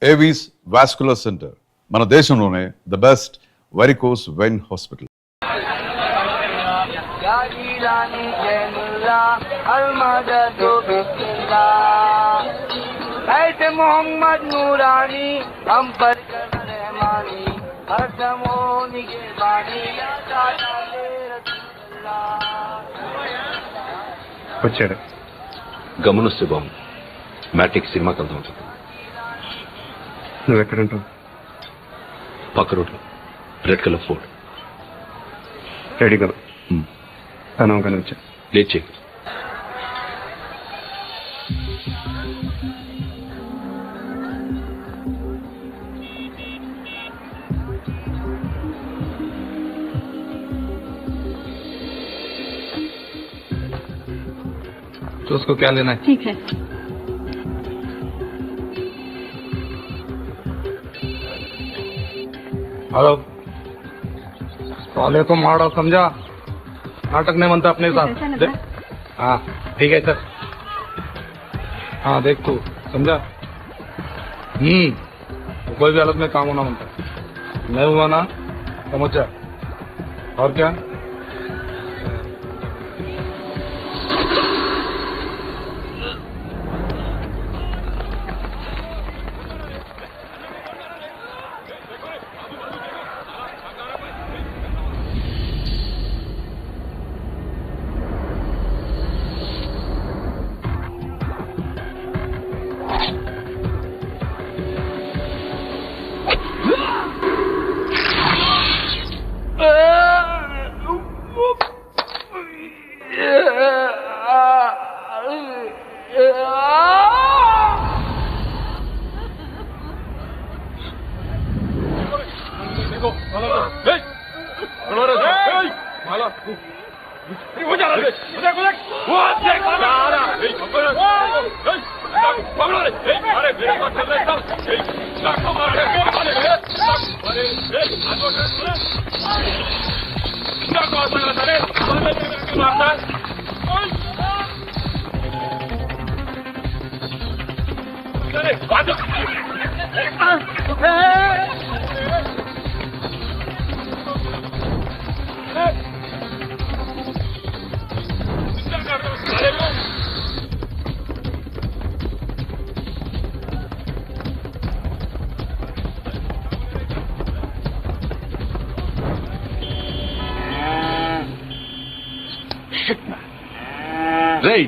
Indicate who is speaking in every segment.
Speaker 1: Avis vascular center మన దేశంలోనే the best varicose vein hospital.
Speaker 2: Mohammed Noorani हम पर रहमानी हर दमो निगहबानी
Speaker 3: వచ్చాడు గమనిస్తే బాగుంది. మ్యాట్రిక్ సినిమాకి వెళ్దాం. నువ్వు ఎక్కడంటావు? పక్క రోడ్లో రెడ్ కలర్ ఫోర్డ్. రెడీగా తను కానీ వచ్చా లేట్ చేయి. तो उसको क्या लेना है?
Speaker 4: ठीक है.
Speaker 2: हेलो साले को मारो समझा. नाटक नहीं बनता अपने साथ. हाँ ठीक है सर. हाँ देख तू समझा. कोई भी हालत में काम होना बनता. नहीं हुआ ना समझ जा. और क्या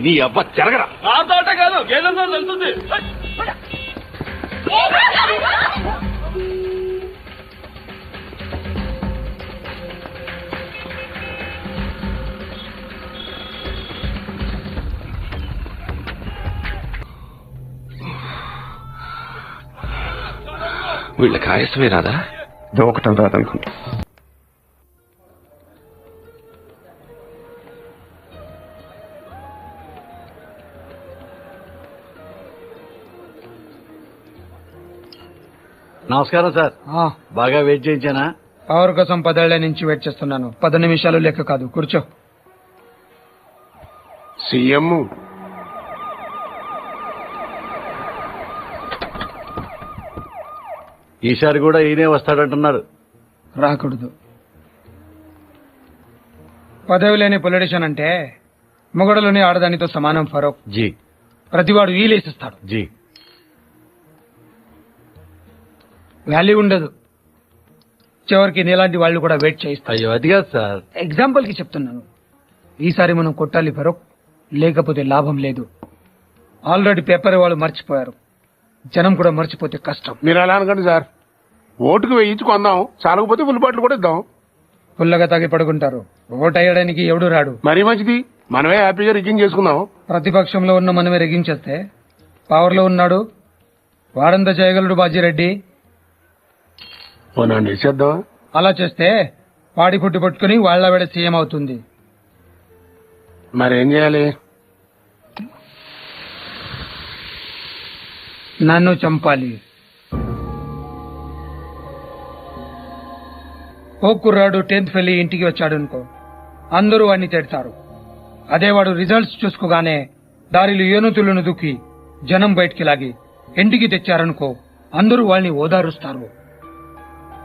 Speaker 3: నీ అబ్బా చెరగరా.
Speaker 2: ఆ తోట కాదు గేదెలతో వెళ్తుంది.
Speaker 3: వీళ్ళకి ఆయాసమే రాదా? ఒకటం రాదనుకుంటా.
Speaker 5: నమస్కారం సార్. బాగా వెయిట్ చేయించానా?
Speaker 2: పవర్ కోసం 10 ఏళ్ల నుంచి వెయిట్ చేస్తున్నాను. 10 నిమిషాలు లెక్క కాదు. కూర్చో.
Speaker 6: సీఎం
Speaker 5: ఈసారి కూడా ఈయనే వస్తాడంటున్నారు.
Speaker 2: రాకూడదు. పదవి లేని పొలిటీషియన్ అంటే మొగడలోని ఆడదానితో సమానం. ఫరూక్
Speaker 5: జీ.
Speaker 2: ప్రతివాడు వీలేసిస్తాడు.
Speaker 5: జీ.
Speaker 2: వాల్యూ ఉండదు. చివరికి నీలాంటి వాళ్ళు కూడా వెయిట్ చేయిస్తారు.
Speaker 5: అయ్యో అది కాదు సార్.
Speaker 2: ఎగ్జాంపుల్ కి చెప్తున్నాను. ఈసారి మనం కొట్టాలి ఫరూక్, లేకపోతే లాభం లేదు. ఆల్రెడీ పేపర్ వాళ్ళు మర్చిపోయారు. జనం కూడా మర్చిపోతే కష్టం.
Speaker 6: మీరు అలా అనకండి సార్. ఓటుకు వేయించుకుందాం, చాలకపోతే ఫుల్ బాటిల్ కూడా ఇద్దాం.
Speaker 2: పుల్లగా తాగి పడుకుంటారు. ఓటు అయ్యడానికి ఎవడు రాడు.
Speaker 6: మరీ మంచిది. మనమే హ్యాపీగా రిగ్గింగ్ చేసుకుందాం.
Speaker 2: ప్రతిపక్షంలో ఉన్న మనమే రెగ్గించేస్తే పవర్ లో ఉన్నాడు వారంతా చేయగలడు బాజీరెడ్డి.
Speaker 6: చేద్దాం.
Speaker 2: అలా చేస్తే వాడి పుట్టి పట్టుకుని వాళ్ళ వేడ సీఎం అవుతుంది.
Speaker 6: మరేం చేయాలి?
Speaker 2: నన్ను చంపాలి. ఓ కుర్రాడు 10th ఫెయిల్ ఇంటికి వచ్చాడు అనుకో, అందరూ వాడిని తిడతారు. అదే వాడు రిజల్ట్స్ చూసుకోగానే దారిలో ఏనుతులను దుక్కి జనం బయటికి లాగి ఇంటికి తెచ్చారనుకో, అందరూ వాళ్ళని ఓదారుస్తారు.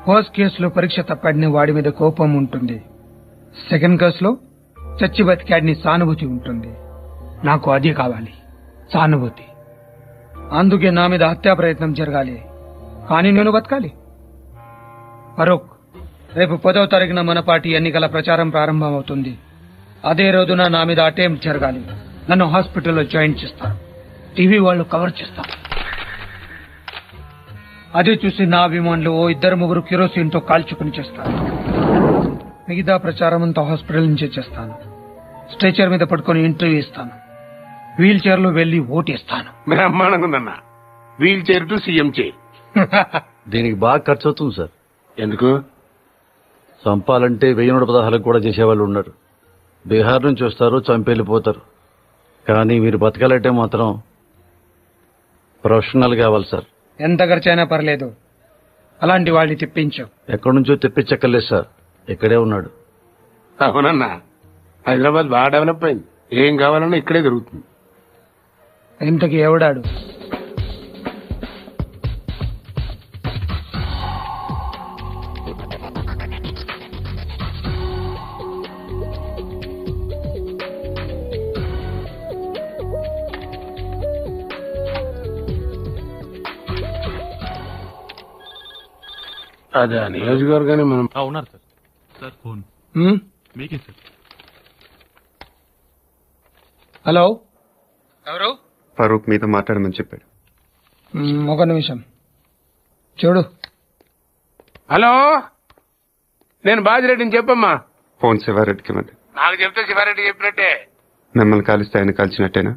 Speaker 2: ఫస్ట్ కేసులో పరీక్ష తప్పాడిని వాడి మీద కోపం ఉంటుంది. సెకండ్ కేసులో చచ్చి బతికాడిని సానుభూతి ఉంటుంది. నాకు అది కావాలి, సానుభూతి. అందుకే నా మీద హత్యా ప్రయత్నం జరగాలి, కానీ నేను బతకాలి. ఫరూక్, రేపు 10వ తారీఖున మన పార్టీ ఎన్నికల ప్రచారం ప్రారంభమవుతుంది. అదే రోజున నా మీద అటెంప్ట్ జరగాలి. నన్ను హాస్పిటల్లో జాయిన్ చేస్తారు. టీవీ వాళ్ళు కవర్ చేస్తారు. అదే చూసి నా అభిమానులు 2-3 కిరోసిన్తో కాల్చుకుని చేస్తారు. మిగతా ప్రచారం అంతా హాస్పిటల్ నుంచే చేస్తాను. స్ట్రెచర్ మీద పట్టుకొని ఇంటర్వ్యూ ఇస్తాను. వీల్ చైర్ లో వెళ్లి ఓటేస్తాను.
Speaker 6: బ్రహ్మాండంగా ఉందన్న. Wheel chair to CM chair.
Speaker 5: దీనికి బాగా ఖర్చు అవుతుంది సార్.
Speaker 6: ఎందుకు?
Speaker 5: చంపాలంటే 1016 కూడా చేసేవాళ్ళు ఉన్నారు. బీహార్ నుంచి వస్తారు, చంపేళ్ళిపోతారు. కానీ మీరు బతకాలంటే మాత్రం ప్రొఫెషనల్ కావాలి సార్.
Speaker 2: ఎంత ఖర్చైనా పర్లేదు, అలాంటి వాళ్ళని తెప్పించు.
Speaker 5: ఎక్కడి నుంచో తెప్పించక్కర్లేదు సార్, ఇక్కడే ఉన్నాడు.
Speaker 6: అవునన్నా, హైదరాబాద్ బాగా డెవలప్ అయింది. ఏం కావాలన్నా ఇక్కడే దొరుకుతుంది.
Speaker 2: ఇంతకి ఎవడాడు?
Speaker 6: అదే ఆ నియోజకవర్గాన్ని మనం
Speaker 3: ఉన్నారు సార్. సార్ ఫోన్
Speaker 2: హ్మ్?
Speaker 3: మీకే సార్.
Speaker 2: హలో, ఎవరు?
Speaker 4: ఫరూక్ మీతో మాట్లాడమని చెప్పాడు.
Speaker 2: ఒక నిమిషం చూడు.
Speaker 6: హలో, నేను బాజిరెడ్డిని చెప్పమ్మా.
Speaker 4: ఫోన్ శివారెడ్డికి ఇవ్వండి.
Speaker 6: నాకు చెప్తే శివారెడ్డి చెప్పినట్టే.
Speaker 4: మిమ్మల్ని కాలిస్తే ఆయన కాల్చినట్టేనా?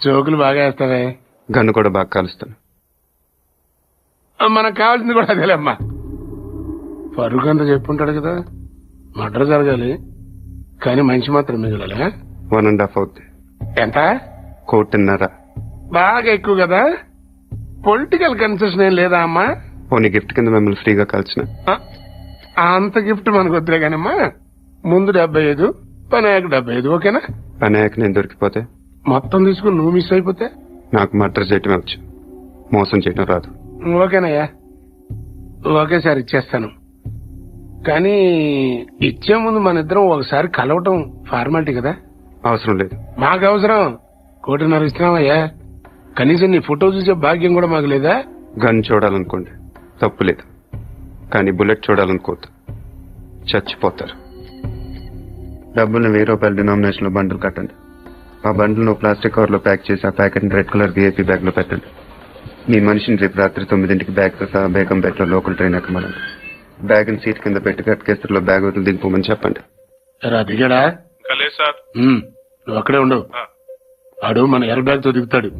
Speaker 6: జోకులు బాగా వేస్తావే.
Speaker 4: గన్ను కూడా బాగా కాలుస్తాను.
Speaker 6: మనకు కావాల్సింది కూడా అదేలేమ్మా. ఫరూక్ అంతా చెప్పుంటాడు కదా, మర్డర్ జరగాలి కానీ మనిషి మాత్రం మిగలాలి.
Speaker 4: 1.5 అవుద్ది.
Speaker 6: ఎంత?
Speaker 4: 1.5.
Speaker 6: బాగా ఎక్కువ కదా. పొలిటికల్ కన్సెషన్ ఏం లేదా అమ్మా?
Speaker 4: పోనీ గిఫ్ట్ కింద మిమ్మల్ని ఫ్రీగా కాల్చిన.
Speaker 6: అంత గిఫ్ట్ మనకు వద్దులే కానమ్మా. ముందు 75, పని అయ్యాక 75, ఓకేనా?
Speaker 4: పని అయ్యాక నేను దొరికిపోతే?
Speaker 6: మొత్తం తీసుకుని నువ్వు మిస్ అయిపోతే?
Speaker 4: నాకు మర్డర్ చేయటమే వచ్చు, మోసం చేయటం రాదు.
Speaker 6: ఓకేనయ్యా, ఒకేసారి ఇచ్చేస్తాను. కానీ ఇచ్చే ముందు మన ఇద్దరం ఒకసారి కలవటం ఫార్మాలిటీ కదా.
Speaker 4: అవసరం లేదు.
Speaker 6: మాకు అవసరం. 1.5 ఇస్తున్నామయ్యా. కనీసం నీ ఫోటో చూసే భాగ్యం కూడా మాకు లేదా?
Speaker 4: గన్ చూడాలనుకోండి, తప్పు లేదు. కానీ బుల్లెట్ చూడాలనుకోవద్దు, చచ్చిపోతారు. డబ్బుల్ని 1000 రూపాయల డినామినేషన్ లో బండ్లు కట్టండి. ఆ బండ్లను ప్లాస్టిక్ కవర్ లో ప్యాక్ చేసి ఆ ప్యాకెట్ ని రెడ్ కలర్ VIP బ్యాగ్ లో పెట్టండి. మీ మనిషిని రేపు రాత్రి 9ంటికి బ్యాగ్ తో సహా బేగంపేట లో లోకల్ ట్రైన్ ఎక్కమనండి. బ్యాగ్ ని సీట్ కింద పెట్టి కట్కేస్తర్లో బ్యాగ్ వదిలి దిగిపోమని చెప్పండి.
Speaker 6: దిగాడా? నువ్వు అక్కడే ఉండవు. వాడు మన ఎర్ర బ్యాగ్ తో దిగుతాడు.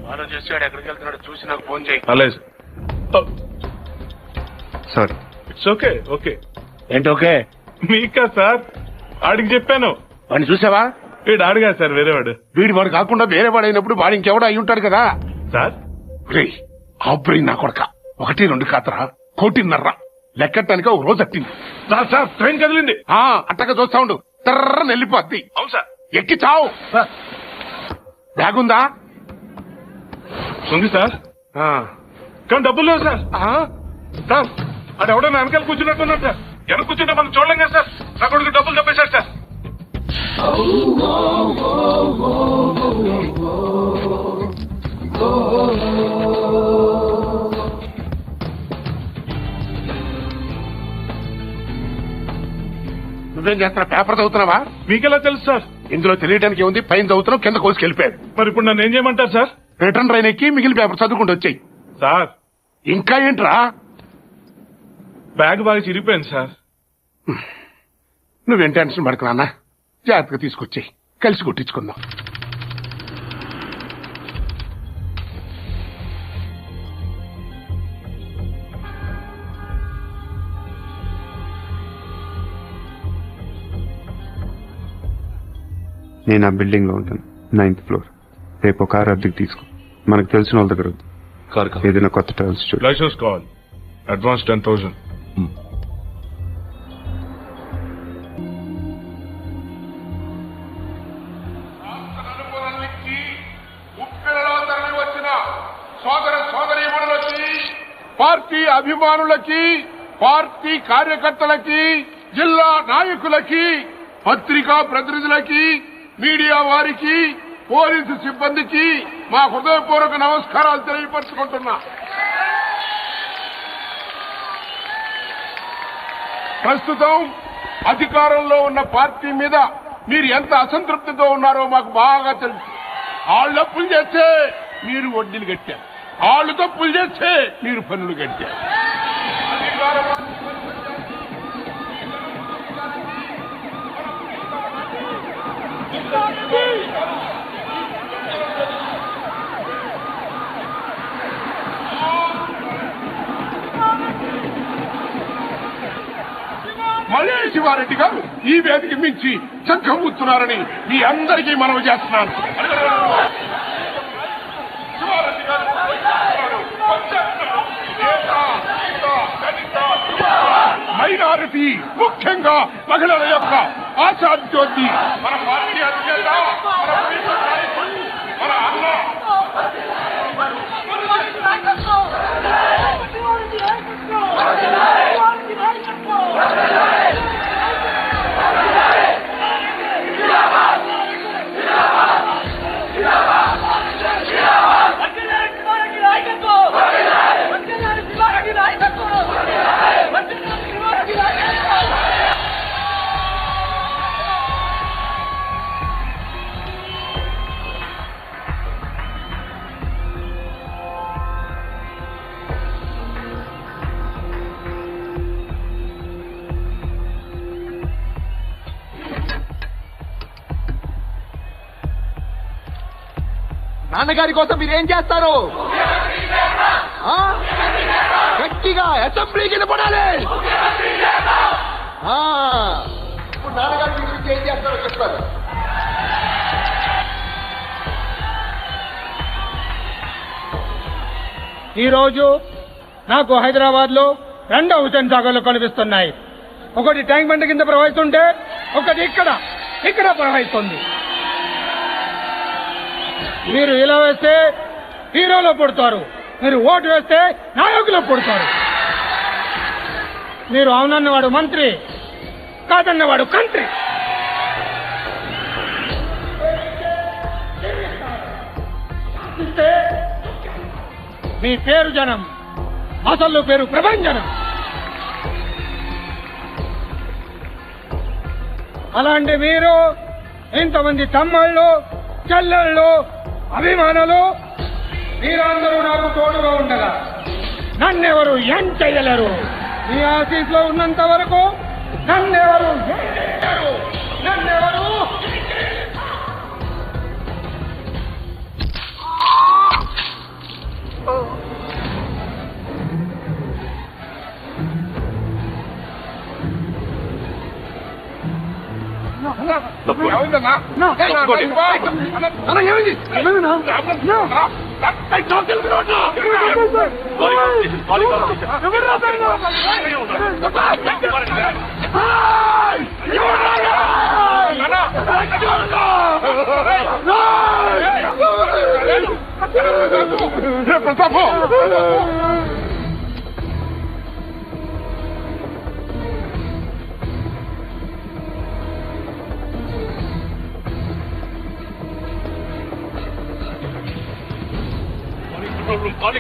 Speaker 6: ఫాలో చేసాడు, ఎక్కడికి వెళ్తున్నాడు చూసి నాకు ఫోన్ చేయి.
Speaker 3: అలాగే sir.
Speaker 4: Sorry.
Speaker 3: It's okay. Okay
Speaker 6: ఏంటి ఓకే?
Speaker 3: మీకా సార్? ఆడికి చెప్పాను.
Speaker 6: వాడిని చూసావా?
Speaker 3: వీడు ఆడుగా సార్, వేరేవాడు.
Speaker 6: వాడు కాకుండా వేరే వాడు అయినప్పుడు వాడు ఇంకెవడో అయి ఉంటాడు కదా
Speaker 3: సార్.
Speaker 6: ఆబ్రీ నా కొడక 1-2 కాతరా 1.5 లెక్కటానికి ఒక రోజు అట్టింది.
Speaker 3: సార్ సార్, ట్రైన్ కదిలింది.
Speaker 6: అట్టగా చూస్తా ఉండు, తర్రని వెళ్ళిపోద్ది.
Speaker 3: అవును సార్.
Speaker 6: ఎక్కి చావు. బ్యాగ్ ఉందా?
Speaker 3: ఉంది సార్, కానీ డబ్బులు లేవు సార్. సార్, అది ఎవడో నా వెనకాల కూర్చున్నట్టున్నాడు సార్. వెనక కూర్చుంటే మనం చూడలేం కదా సార్. నా కొడుకు డబ్బులు తప్పేశాడు సార్.
Speaker 6: నువ్వేం చేస్తున్నా? పేపర్ చదువుతున్నావా?
Speaker 3: మీకెలా తెలుసు సార్?
Speaker 6: ఇందులో తెలియడానికి ఏముంది? పైన చదువుతున్నావు, కింద కోసుకెళ్ళిపోయాడు.
Speaker 3: మరి ఇప్పుడు నన్ను ఏం చేయమంటారు సార్?
Speaker 6: రిటర్న్ ట్రైన్ ఎక్కి మిగిలిన పేపర్ చదువుకుంటూ వచ్చాయి.
Speaker 3: సార్,
Speaker 6: ఇంకా ఏంట్రా?
Speaker 3: బ్యాగ్ బాగా చిరిగిపోయింది సార్.
Speaker 6: నువ్వేం టెన్షన్ పడకు నాన్న, జాగ్రత్తగా తీసుకొచ్చాయి, కలిసి కొట్టించుకుందాం.
Speaker 4: నేను ఆ బిల్డింగ్ లో ఉంటాను, 9th ఫ్లోర్. రేపు ఒక కారు అద్దెకి తీసుకో. మనకు తెలిసిన వాళ్ళ దగ్గర వద్దు.
Speaker 3: కార్
Speaker 4: ఏదైనా కొత్త ట్రావెల్స్ చూడు.
Speaker 3: లైసెన్స్ కావాలి. అడ్వాన్స్ 10,000.
Speaker 6: స్వాతంత్ర
Speaker 3: సోదరీమణులకి, పార్టీ అభిమానులకి, పార్టీ కార్యకర్తలకి, జిల్లా నాయకులకి, పత్రికా ప్రతినిధులకి, మీడియా వారికి, పోలీసు సిబ్బందికి మా హృదయపూర్వక నమస్కారాలు తెలియపరుచుకుంటున్నా. ప్రస్తుతం అధికారంలో ఉన్న పార్టీ మీద మీరు ఎంత అసంతృప్తితో ఉన్నారో మాకు బాగా తెలుసు. వాళ్ళు అప్పులు చేస్తే మీరు వడ్డీలు కట్టారు, వాళ్ళు తప్పులు చేస్తే మీరు పన్నులు కట్టారు. మళ్ళీ శివారెడ్డి గారు ఈ వేదిక మించి శంఖం ఊస్తున్నారని మీ అందరికీ మనవి చేస్తున్నాను. శివారెడ్డి గారు మైనారిటీ, ముఖ్యంగా మహిళల యొక్క ఆశాజ్యోతి మన పార్టీ అధినేత, మన అన్న
Speaker 7: నాన్నగారి కోసం మీరేం చేస్తారు? గట్టిగా అసెంబ్లీకి నిలబడాలి. ఇప్పుడు నాన్నగారి గురించి ఏం చేస్తారో చెప్తారు.
Speaker 2: ఈ రోజు నాకు హైదరాబాద్ లో 2 హుసేన్ సాగర్లు కనిపిస్తున్నాయి. ఒకటి ట్యాంక్ బండ్ కింద ప్రవహిస్తుంటే, ఒకటి ఇక్కడ ప్రవహిస్తుంది. మీరు ఇలా వేస్తే హీరోలో పుడతారు, మీరు ఓటు వేస్తే నాయకులు పుడతారు. మీరు అవునన్నవాడు మంత్రి, కాదన్నవాడు కంత్రి. మీ పేరు జనం, అసలు పేరు ప్రభంజనం. అలాంటి మీరు ఇంతమంది తమ్ముళ్ళు, చెల్లెళ్ళు, అభిమానులు మీరందరూ నాకు తోడుగా ఉండగా నన్నెవరు ఏం చెయ్యలేరు. మీ ఆఫీస్లో ఉన్నంత వరకు నన్నెవరు ఏం చేయలేరు. నన్నెవరు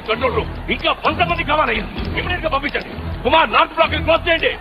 Speaker 3: కంట్రోల్ రూమ్ ఇంకా 100 మంది కావాలి. ఇమీడియట్ గా పంపించండి. కుమార్, నార్త్ బ్లాక్ క్లోజ్ చేయండి.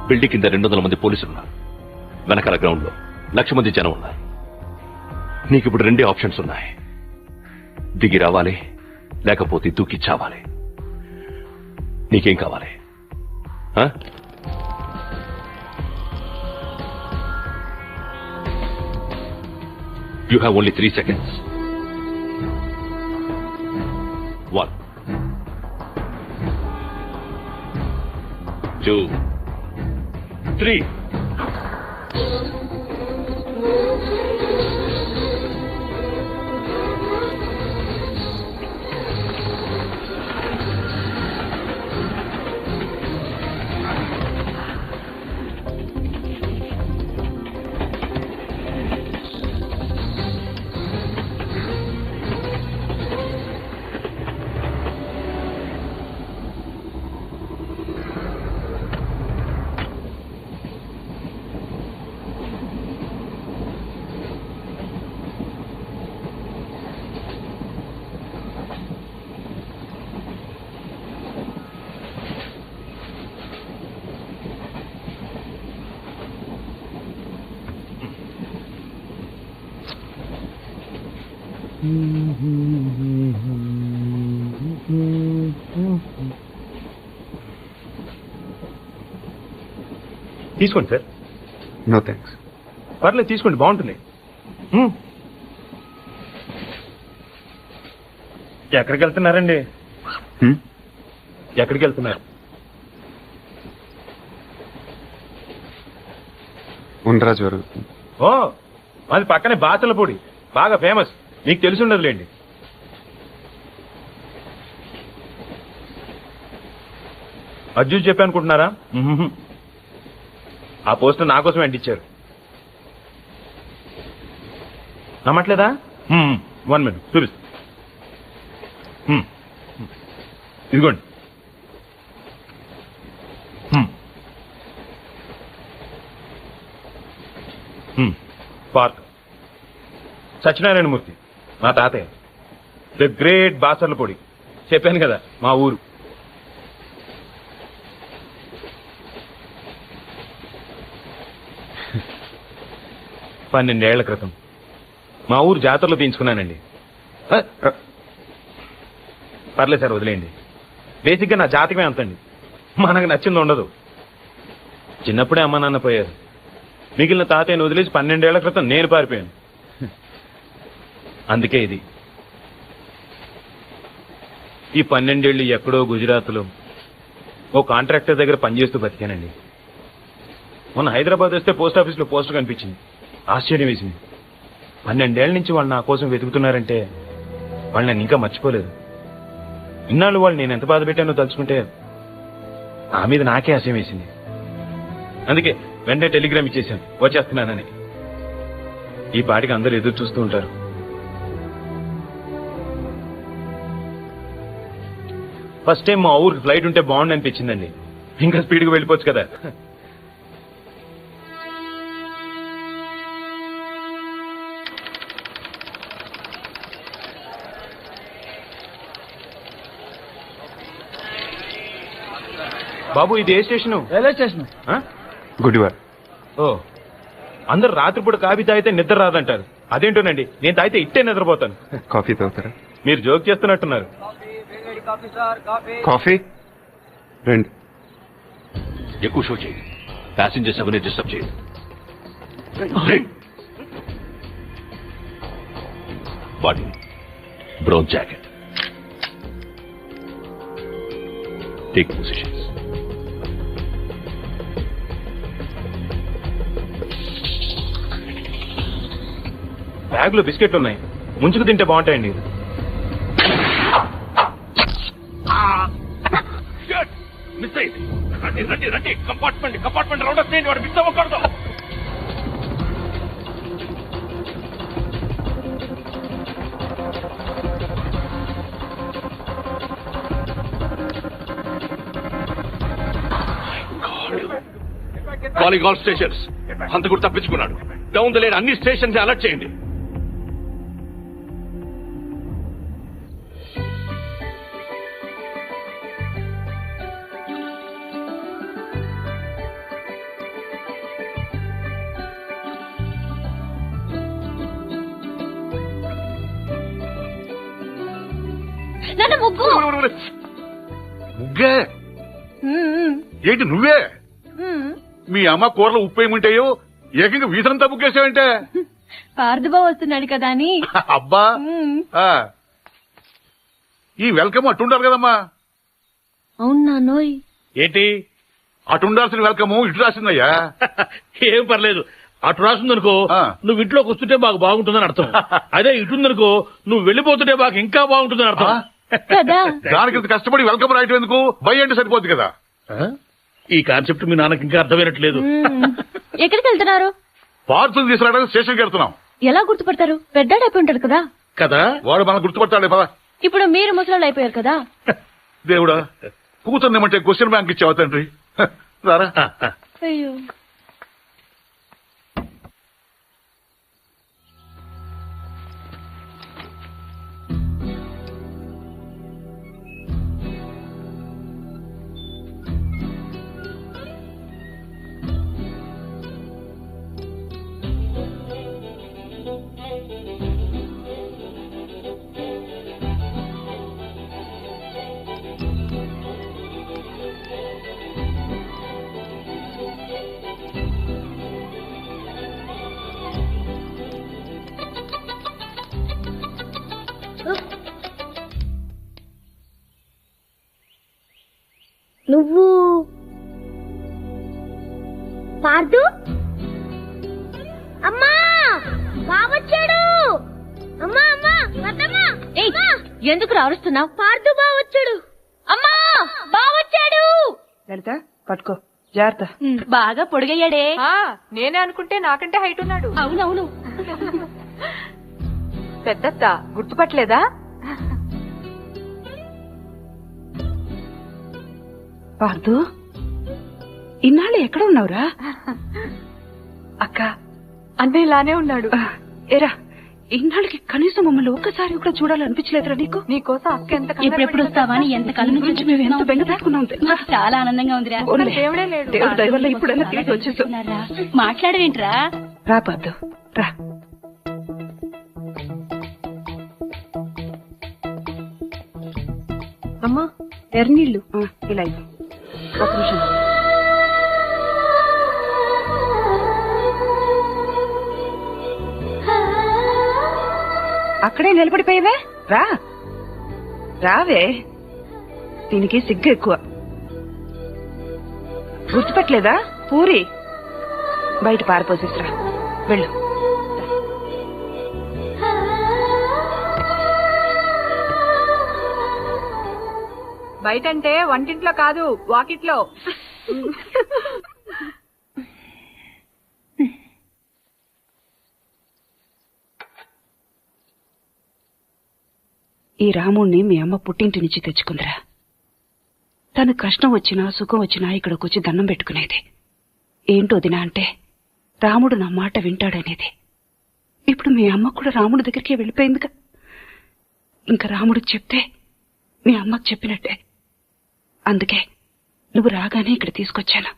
Speaker 8: బిల్డింగ్ కింద 200 మంది పోలీసులు ఉన్నారు. వెనకాల గ్రౌండ్ లో 1,00,000 మంది జనం ఉన్నారు. నీకు ఇప్పుడు 2 ఆప్షన్స్ ఉన్నాయి. దిగి రావాలి, లేకపోతే దూకి చావాలి. నీకేం కావాలి? You have only 3 seconds. 1, 2, 3.
Speaker 9: తీసుకోండి సార్.
Speaker 4: No thanks.
Speaker 9: పర్లేదు, తీసుకోండి, బాగుంటుంది. ఎక్కడికి వెళ్తున్నారండి? ఎక్కడికి వెళ్తున్నారు?
Speaker 4: ఉండరాజు జరుగుతుంది.
Speaker 9: ఓ, అది పక్కనే బాచలపూడి, బాగా ఫేమస్, మీకు తెలిసి ఉండదులేండి. అజ్జు చెప్పి అనుకుంటున్నారా? ఆ పోస్టర్ నా కోసం అంటించారు. నమ్మట్లేదా? 1 minute చూపిస్తా. ఇదిగోండి. పార్క్ సత్యనారాయణమూర్తి మా తాతయ్య, ద గ్రేట్ బాసర్లపూడి. చెప్పాను కదా మా ఊరు. పన్నెండేళ్ల క్రితం మా ఊరు జాతరలో తీయించుకున్నానండి. పర్లేదు సార్, వదిలేయండి. బేసిక్గా నా జాతకమే అంతండి, మనకు నచ్చింది ఉండదు. చిన్నప్పుడే అమ్మ నాన్న పోయారు. మిగిలిన తాతయ్యను వదిలేసి 12 ఏళ్ల క్రితం నేను పారిపోయాను. అందుకే ఇది. ఈ 12 ఏళ్ళు ఎక్కడో గుజరాత్లో ఓ కాంట్రాక్టర్ దగ్గర పనిచేస్తూ బతికానండి. మొన్న హైదరాబాద్ వస్తే పోస్ట్ ఆఫీస్లో పోస్టర్ కనిపించింది. ఆశ్చర్యం వేసింది. 12 ఏళ్ల నుంచి వాళ్ళు నా కోసం వెతుకుతున్నారంటే వాళ్ళు నన్ను ఇంకా మర్చిపోలేదు. ఇన్నాళ్ళు వాళ్ళు నేను ఎంత బాధ పెట్టానో తలుచుకుంటే నా మీద నాకే ఆశయం వేసింది. అందుకే వెంటనే టెలిగ్రామ్ ఇచ్చేసాను, వచ్చేస్తున్నానని. ఈ పాటికి అందరూ ఎదురు చూస్తూ ఉంటారు. ఫస్ట్ టైం మా ఊరికి ఫ్లైట్ ఉంటే బాగుండు అనిపించిందండి. ఇంకా స్పీడ్గా వెళ్ళిపోవచ్చు కదా. బాబు, ఇది ఏ స్టేషను?
Speaker 2: Railway station.
Speaker 4: గుడివాడ.
Speaker 9: ఓ, అందరు రాత్రిపూట కాఫీ తాగితే నిద్ర రాదంటారు. అదేంటోనండి, నేను తాగితే ఇట్టే నిద్రపోతాను.
Speaker 4: కాఫీ తాగుతారా?
Speaker 9: మీరు జోక్ చేస్తున్నట్టున్నారు.
Speaker 4: కాఫీ రండి.
Speaker 8: ఎక్కువ షో చేయి, ప్యాసింజర్స్ ఎవరిని డిస్టర్బ్ చేయి. Body brown jacket, take positions.
Speaker 9: Bag లో బిస్కెట్లు ఉన్నాయి, ముంచుకు తింటే బాగుంటాయండి.
Speaker 8: మిస్ అయింది. రండి రండి రండి, కంపార్ట్మెంట్ రౌండ్ అప్ చేయండి, వాడు మిస్ అవ్వకూడదు. Calling all stations. హంతకుడు తప్పించుకున్నాడు. డౌన్ ద లేన్ అన్ని స్టేషన్స్ అలర్ట్ చేయండి.
Speaker 10: నన్ను ముగ్గు.
Speaker 11: ముగ్గే ఏంటి నువ్వే? మీ అమ్మ కూరలో ఉప్పు ఏముంటాయో ఏకంగా వీధంతా ముగ్గేసావంటే.
Speaker 10: పార్థుబా వస్తున్నాడు కదా అని.
Speaker 11: అబ్బా ఈ వెల్కమ్ అట్టుండాలి కదమ్మా.
Speaker 10: అవునా నోయ్?
Speaker 11: ఏంటి అటుండాల్సిన వెల్కమ్ ఇటు రాసిందయ్యా?
Speaker 6: ఏం పర్లేదు, అటు రాసిందనుకో నువ్వు ఇంట్లోకి వస్తుంటే మాకు బాగుంటుందని అర్థం. అదే ఇటుందనుకో నువ్వు వెళ్ళిపోతుంటే మాకు ఇంకా బాగుంటుందని అర్థం.
Speaker 11: దానికి ఇంత కష్టపడి వెల్కమ్ రాయటం ఎందుకు? బై అంటే సరిపోద్ది కదా.
Speaker 6: ఈ కాన్సెప్ట్ మీ నాన్నకి ఇంకా అర్థమైనట్లేదు.
Speaker 10: ఎక్కడికి వెళ్తున్నారు?
Speaker 11: పార్సల్ తీసుకురావడానికి స్టేషన్కి వెళ్తున్నాం.
Speaker 10: ఎలా గుర్తుపడతారు? పెద్దాడైపోయి ఉంటాడు కదా.
Speaker 11: కదా వాడు మనం గుర్తుపడతాడే పదా.
Speaker 10: ఇప్పుడు మీరు ముసలాళ్ళు అయిపోయారు కదా.
Speaker 11: దేవుడా, కూతుర్నేమంటే క్వశ్చన్ బ్యాంక్ ఇచ్చావా తండ్రి? రారా.
Speaker 10: అయ్యో,
Speaker 12: నువ్వు పార్దు? అమ్మా బావొచ్చాడు. అమ్మా అమ్మా అత్తమ్మా.
Speaker 10: ఎందుకు అరుస్తున్నావు?
Speaker 12: పార్దు బావొచ్చాడు.
Speaker 10: అమ్మా బావొచ్చాడు.
Speaker 13: లలిత పట్టుకో, జాగ్రత్త.
Speaker 10: బాగా పొడిగయ్యాడే.
Speaker 13: నేనే అనుకుంటే నాకంటే హైట్ ఉన్నాడు.
Speaker 10: అవునవును.
Speaker 13: పెద్దత్త గుర్తుపట్టలేదా? పార్దు, ఇన్నాళ్ళు ఎక్కడ ఉన్నావురా? అక్క అన్నీ ఇలానే ఉన్నాడు. ఎరా, ఇన్నాళ్ళకి కనీసం మమ్మల్ని ఒక్కసారి కూడా చూడాలనిపించలేదురా నీకు? నీకోసం అక్క ఎంత
Speaker 10: ఎప్పుడెప్పుడు వస్తావా అని ఎంత కళ్ళ నుంచి
Speaker 13: మేము ఎంత బెంగ పెట్టుకున్నాం.
Speaker 10: చాలా ఆనందంగా ఉందిరా.
Speaker 13: దేవుడే లేడు, దేవుడి దయ వల్ల ఇప్పుడైనా తిరిగి వచ్చేసాం.
Speaker 10: మాట్లాడవేంట్రా?
Speaker 13: రా పార్దు రా. అమ్మా ఎర్నీళ్ళు ఇలా ఇవ్వు. ఒక నిమిషం. అక్కడే నిలబడిపోయేవే, రా రావే. దీనికి సిగ్గు ఎక్కువ. గుర్తుపట్టలేదా? పూరి బయట పారిపోసేసిరా, వెళ్ళు. బయటంటే వంటింట్లో కాదు, వాకిట్లో. ఈ రాముణ్ణి మీ అమ్మ పుట్టింటి నుంచి తెచ్చుకుందిరా. తను కష్టం వచ్చినా సుఖం వచ్చినా ఇక్కడికి వచ్చి దండం పెట్టుకునేది. ఏంటో దినా అంటే రాముడు నా మాట వింటాడనేది. ఇప్పుడు మీ అమ్మ కూడా రాముడి దగ్గరికి వెళ్ళిపోయిందిగా. ఇంకా రాముడికి చెప్తే మీ అమ్మకు చెప్పినట్టే. అందుకే నువ్వు రాగానే ఇక్కడ తీసుకొచ్చాను.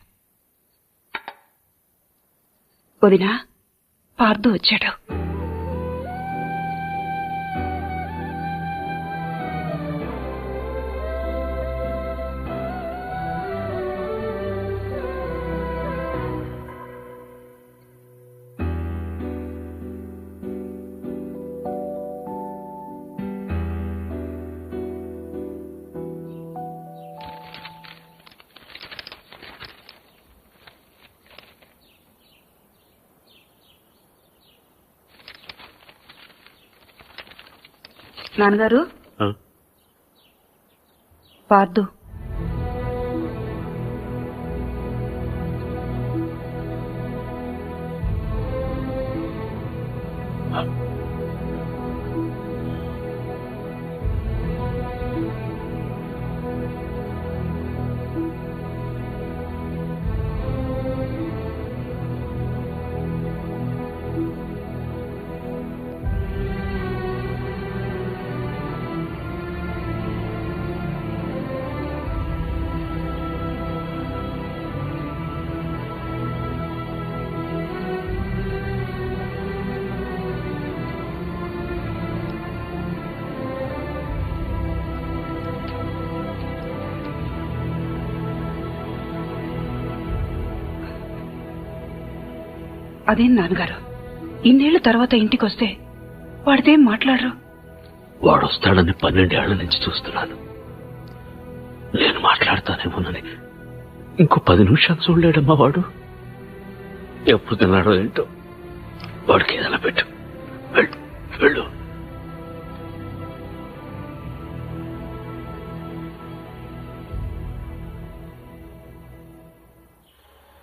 Speaker 13: వదినా, పార్దు వచ్చాడు. నాన్నగారు, పార్దు అదేం నాన్నగారు, ఇన్నేళ్ల తర్వాత ఇంటికొస్తే వాడితేం మాట్లాడరు?
Speaker 8: వాడొస్తాడని 12 ఏళ్ల నుంచి చూస్తున్నాను. నేను మాట్లాడతానేమోనని ఇంకో 10 నిమిషాలు చూడలేడమ్మా వాడు. ఎప్పుడు తిన్నాడో ఏంటో. వాడికి ఏదైనా పెట్టు. వెళ్ళు.